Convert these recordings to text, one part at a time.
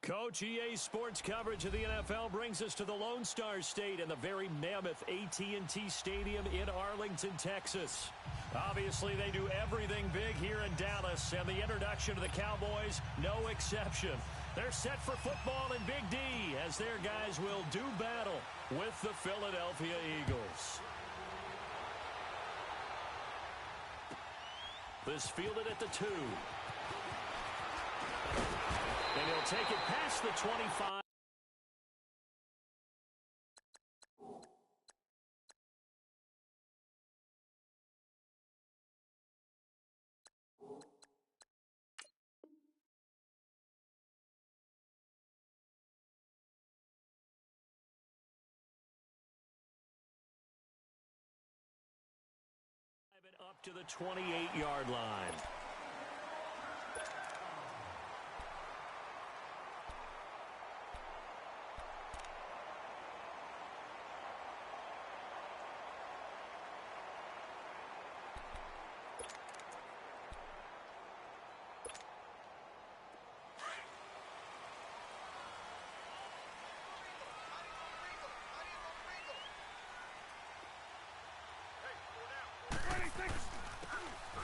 Coach, EA Sports coverage of the NFL brings us to the Lone Star State and the very mammoth AT&T Stadium in Arlington, Texas. Obviously, they do everything big here in Dallas, and the introduction to the Cowboys, no exception. They're set for football in Big D as their guys will do battle with the Philadelphia Eagles. This fielded at the 2. And he'll take it past the 25. Up to the 28-yard line.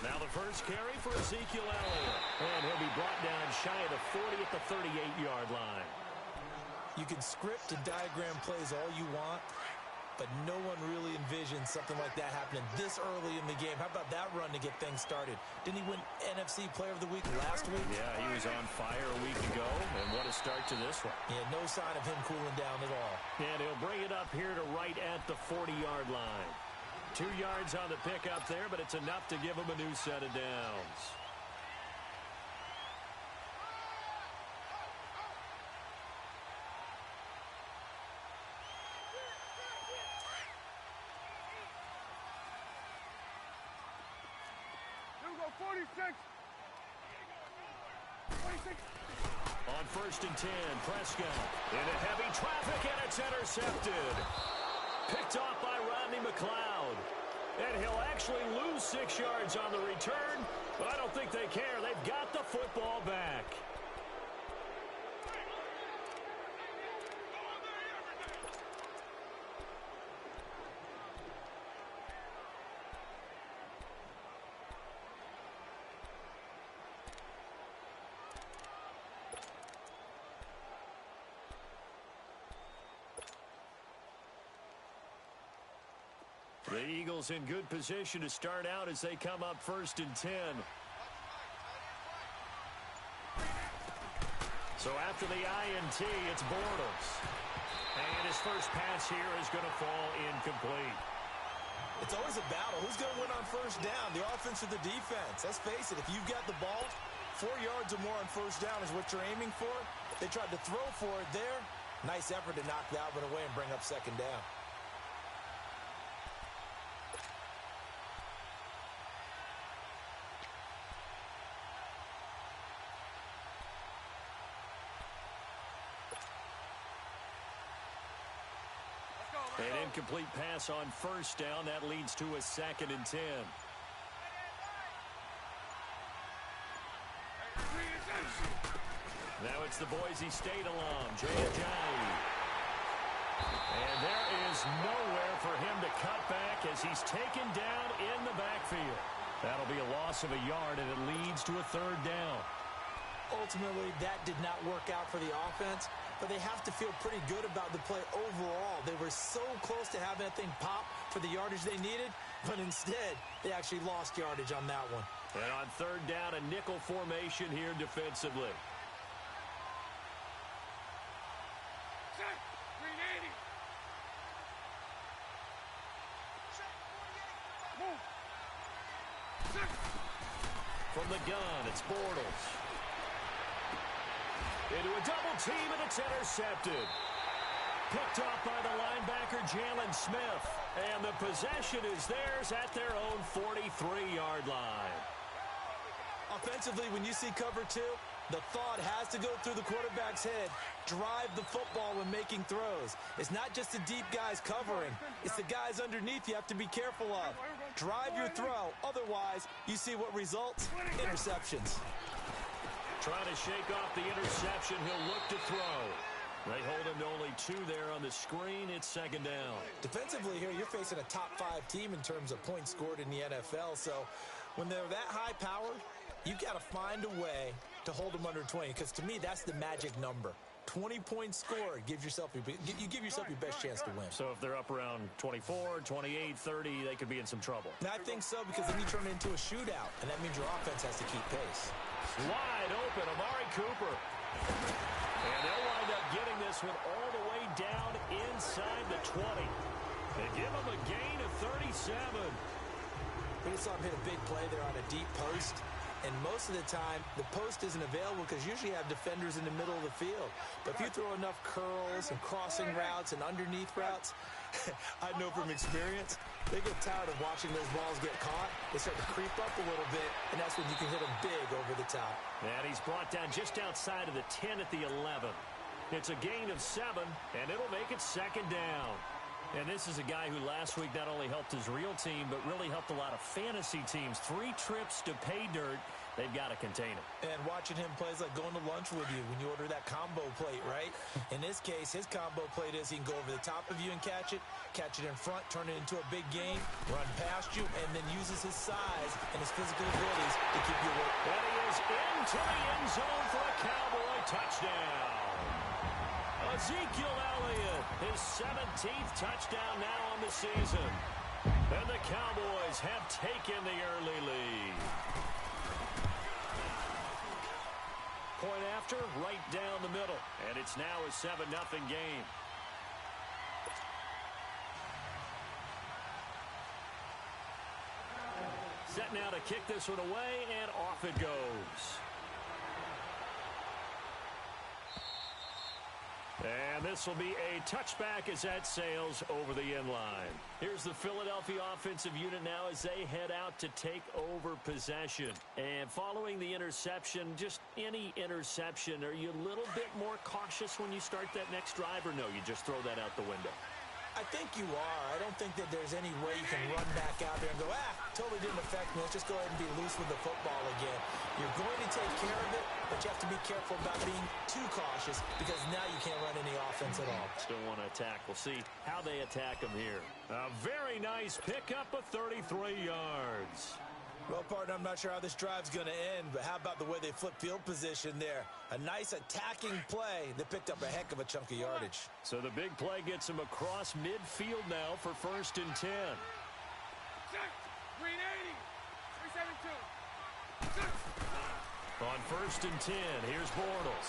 Now the first carry for Ezekiel Elliott. And he'll be brought down shy of the 40 at the 38-yard line. You can script and diagram plays all you want, but no one really envisions something like that happening this early in the game. How about that run to get things started? Didn't he win NFC Player of the Week last week? Yeah, he was on fire a week ago, and what a start to this one. Yeah, no sign of him cooling down at all. And he'll bring it up here to right at the 40-yard line. 2 yards on the pickup there, but it's enough to give him a new set of downs. On 1st and 10, Prescott into heavy traffic, and it's intercepted. Picked off by Rodney McLeod. And he'll actually lose 6 yards on the return, but I don't think they care. They've got the football back. The Eagles in good position to start out as they come up 1st and 10. So after the INT, it's Bortles. And his first pass here is going to fall incomplete. It's always a battle. Who's going to win on 1st down, the offense or the defense? Let's face it, if you've got the ball, 4 yards or more on 1st down is what you're aiming for. They tried to throw for it there. Nice effort to knock that one away and bring up 2nd down. An incomplete pass on 1st down. That leads to a 2nd and 10. Now it's the Boise State alum, Jay Ajayi. And there is nowhere for him to cut back as he's taken down in the backfield. That'll be a loss of a yard, and it leads to a 3rd down. Ultimately, that did not work out for the offense, but they have to feel pretty good about the play overall. They were so close to having that thing pop for the yardage they needed, but instead, they actually lost yardage on that one. And on 3rd down, a nickel formation here defensively. From the gun, it's Bortles. Into a double team, and it's intercepted. Picked off by the linebacker, Jalen Smith. And the possession is theirs at their own 43-yard line. Offensively, when you see cover 2, the thought has to go through the quarterback's head. Drive the football when making throws. It's not just the deep guys covering. It's the guys underneath you have to be careful of. Drive your throw. Otherwise, you see what results? Interceptions. Trying to shake off the interception. He'll look to throw. They hold him to only 2 there on the screen. It's second down. Defensively here, you're facing a top-5 team in terms of points scored in the NFL. So when they're that high-powered, you've got to find a way to hold them under 20. Because to me, that's the magic number. 20 points scored. You give yourself your best chance to win. So if they're up around 24, 28, 30, they could be in some trouble. And I think so, because then you turn it into a shootout, and that means your offense has to keep pace. Wide open, Amari Cooper. And they'll wind up getting this one all the way down inside the 20. They give him a gain of 37. We just saw him hit a big play there on a deep post. And most of the time, the post isn't available because usually you have defenders in the middle of the field. But if you throw enough curls and crossing routes and underneath routes, I know from experience, they get tired of watching those balls get caught. They start to creep up a little bit, and that's when you can hit them big over the top. And he's brought down just outside of the 10 at the 11. It's a gain of 7, and it'll make it second down. And this is a guy who last week not only helped his real team, but really helped a lot of fantasy teams. 3 trips to pay dirt. They've got to contain him. And watching him play is like going to lunch with you when you order that combo plate, right? In this case, his combo plate is he can go over the top of you and catch it in front, turn it into a big game, run past you, and then uses his size and his physical abilities to keep you awake. And he is into the end zone for a Cowboy touchdown. Ezekiel Elliott, his 17th touchdown now on the season. And the Cowboys have taken the early lead. Point after, right down the middle. And it's now a 7-0 game. Set now to kick this one away, and off it goes. And this will be a touchback as that sails over the end line. Here's the Philadelphia offensive unit now as they head out to take over possession. And following the interception, just any interception, are you a little bit more cautious when you start that next drive, or no, you just throw that out the window? I think you are. I don't think that there's any way you can run back out there and go, totally didn't affect me. Let's just go ahead and be loose with the football again. You're going to take care of it, but you have to be careful about being too cautious because now you can't run any offense at all. Still want to attack. We'll see how they attack them here. A very nice pickup of 33 yards. Well, partner, I'm not sure how this drive's going to end, but how about the way they flip field position there? A nice attacking play that picked up a heck of a chunk of yardage. So the big play gets him across midfield now for 1st and 10. Green 80, 372. On 1st and 10, here's Bortles.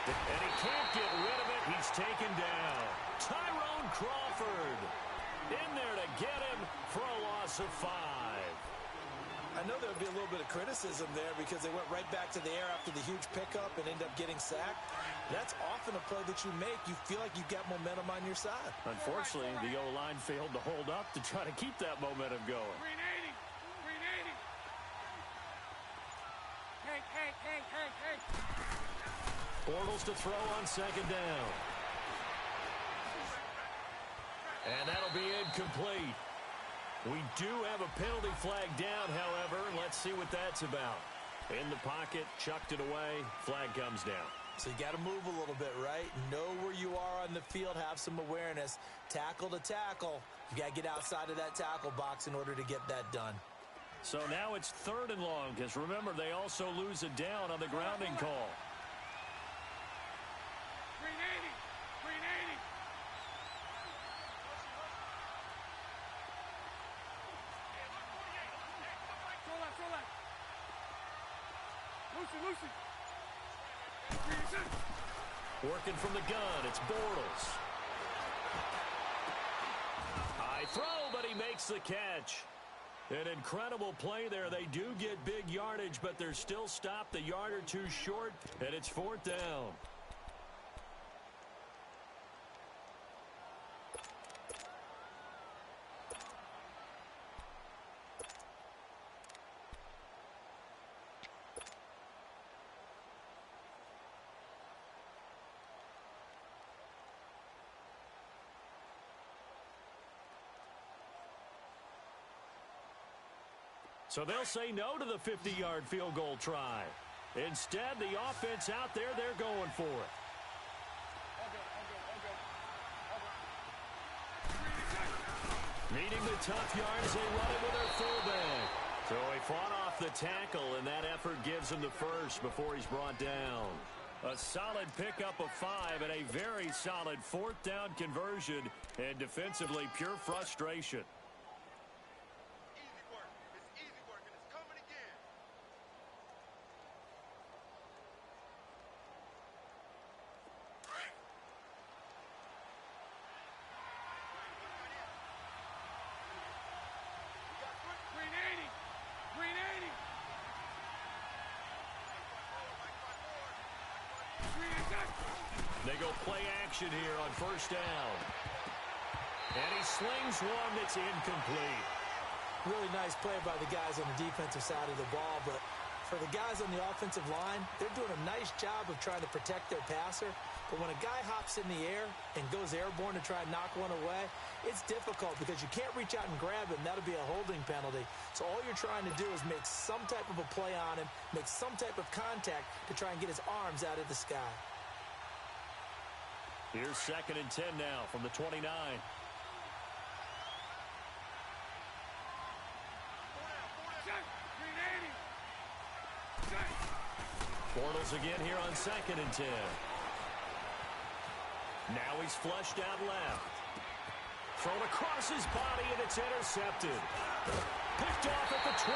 And he can't get rid of it. He's taken down. Tyrone Crawford in there to get him for a loss of 5. I know there would be a little bit of criticism there because they went right back to the air after the huge pickup and ended up getting sacked. That's often a play that you make. You feel like you've got momentum on your side. Unfortunately, the O-line failed to hold up to try to keep that momentum going. Green 80, green 80. Hey. Bortles to throw on 2nd down. And that'll be incomplete. We do have a penalty flag down, however. Let's see what that's about. In the pocket, chucked it away, flag comes down. So you got to move a little bit, right? Know where you are on the field, have some awareness. Tackle to tackle. You got to get outside of that tackle box in order to get that done. So now it's 3rd and long, because remember, they also lose a down on the grounding call. Green 80, green 80. Throw left. Lucy. Working from the gun, it's Bortles. High throw, but he makes the catch. An incredible play there. They do get big yardage, but they're still stopped a yard or two short, and it's 4th down. So they'll say no to the 50-yard field goal try. Instead, the offense out there, they're going for it. Meeting the tough yards, they run it with their fullback. So he fought off the tackle, and that effort gives him the first before he's brought down. A solid pickup of 5 and a very solid 4th down conversion, and defensively pure frustration. Easy work. It's easy work, and it's coming again. Green 80. Green 80. Green 80. They go play action here on 1st down. And he slings one that's incomplete. Really nice play by the guys on the defensive side of the ball, but for the guys on the offensive line, they're doing a nice job of trying to protect their passer. But when a guy hops in the air and goes airborne to try and knock one away, it's difficult because you can't reach out and grab him. That'll be a holding penalty. So all you're trying to do is make some type of a play on him, make some type of contact to try and get his arms out of the sky. Here's 2nd and 10 now from the 29. Green 80. Bortles again here on 2nd and 10. Now he's flushed out left. Thrown across his body, and it's intercepted. Picked off at the 20.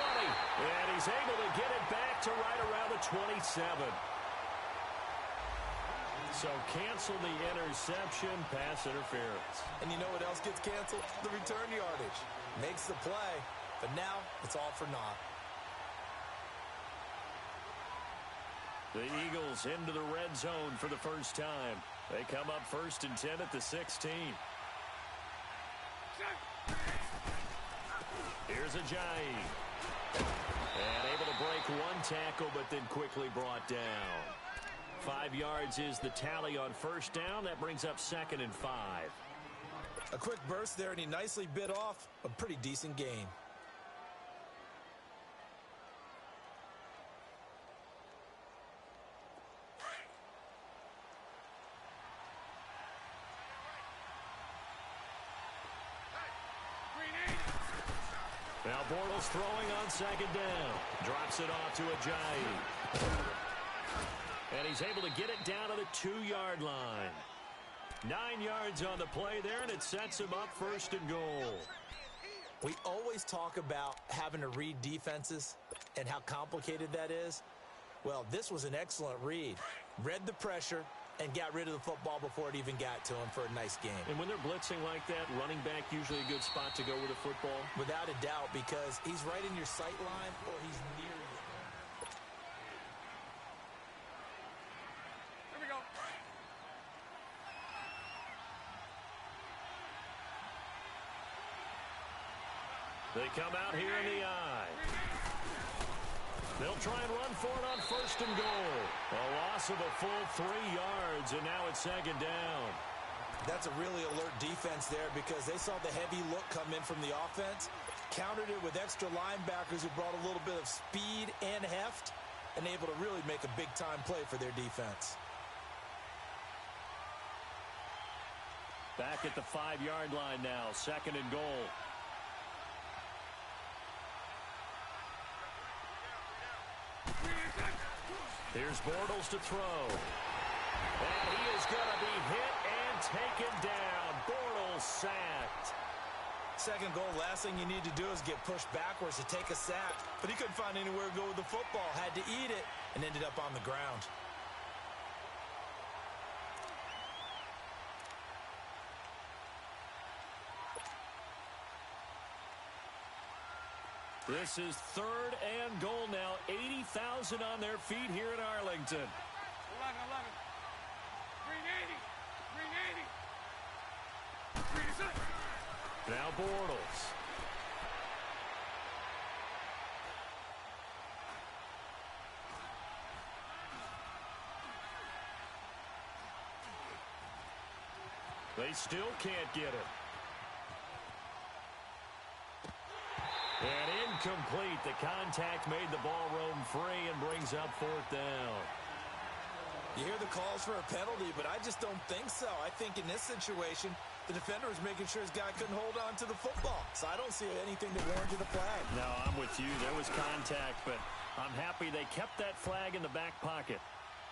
And he's able to get it back to right around the 27. So cancel the interception, pass interference. And you know what else gets canceled? The return yardage. Makes the play, but now it's all for naught. The Eagles into the red zone for the first time. They come up 1st and 10 at the 16. Here's Ajayi. And able to break one tackle, but then quickly brought down. 5 yards is the tally on 1st down. That brings up 2nd and 5. A quick burst there, and he nicely bit off a pretty decent gain. Now Bortles throwing on 2nd down. Drops it off to Ajayi. And he's able to get it down to the 2-yard line. 9 yards on the play there, and it sets him up 1st and goal. We always talk about having to read defenses and how complicated that is. Well, this was an excellent read. Read the pressure and got rid of the football before it even got to him for a nice game. And when they're blitzing like that, running back usually a good spot to go with a football? Without a doubt, because he's right in your sight line or he's near you. Here we go. They come out here in the eye. They'll try and run for it on 1st and goal. A loss of a full 3 yards, and now it's 2nd down. That's a really alert defense there because they saw the heavy look come in from the offense, countered it with extra linebackers who brought a little bit of speed and heft, and able to really make a big-time play for their defense. Back at the 5-yard line now, 2nd and goal. Here's Bortles to throw. And he is going to be hit and taken down. Bortles sacked. 2nd goal, last thing you need to do is get pushed backwards to take a sack. But he couldn't find anywhere to go with the football. Had to eat it and ended up on the ground. This is 3rd and goal now. 80,000 on their feet here in Arlington. 11. Green 80. Green 80. Green is up. Now Bortles. They still can't get it. And Incomplete. The contact made the ball roam free and brings up 4th down. You hear the calls for a penalty, but I just don't think so. I think in this situation, the defender was making sure his guy couldn't hold on to the football. So I don't see anything that warranted a flag. No, I'm with you. There was contact, but I'm happy they kept that flag in the back pocket.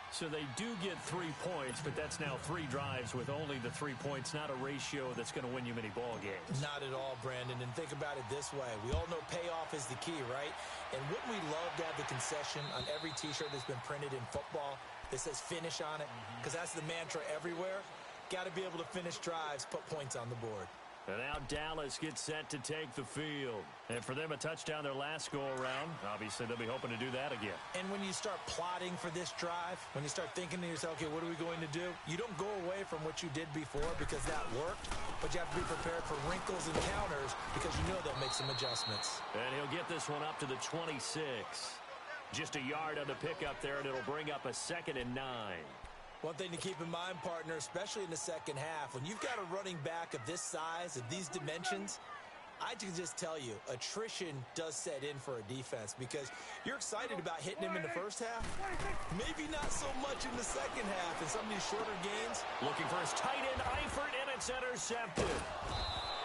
So they do get 3 points, but that's now 3 drives with only the 3 points, not a ratio that's going to win you many ball games. Not at all, Brandon. And think about it this way. We all know payoff is the key, right? And wouldn't we love to have the concession on every T-shirt that's been printed in football that says finish on it? Because that's the mantra everywhere. Got to be able to finish drives, put points on the board. And now Dallas gets set to take the field. And for them, a touchdown their last go-around. Obviously, they'll be hoping to do that again. And when you start plotting for this drive, when you start thinking to yourself, okay, what are we going to do? You don't go away from what you did before because that worked, but you have to be prepared for wrinkles and counters because you know they'll make some adjustments. And he'll get this one up to the 26. Just a yard on the pickup there, and it'll bring up a 2nd and 9. One thing to keep in mind, partner, especially in the second half, when you've got a running back of this size, of these dimensions, I can just tell you, attrition does set in for a defense because you're excited about hitting him in the first half. Maybe not so much in the second half in some of these shorter games. Looking for his tight end, Eifert, and it's intercepted.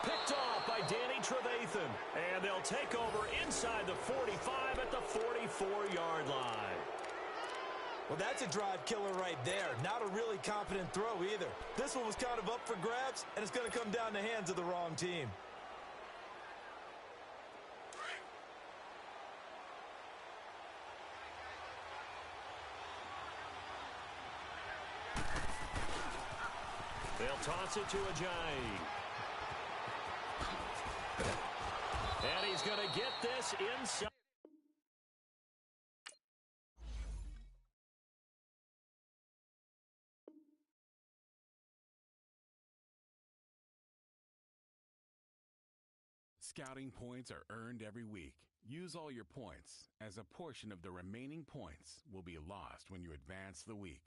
Picked off by Danny Trevathan. And they'll take over inside the 45 at the 44-yard line. Well, that's a drive killer right there. Not a really confident throw either. This one was kind of up for grabs, and it's going to come down the hands of the wrong team. They'll toss it to Ajayi. And he's going to get this inside. Scouting points are earned every week. Use all your points, as a portion of the remaining points will be lost when you advance the week.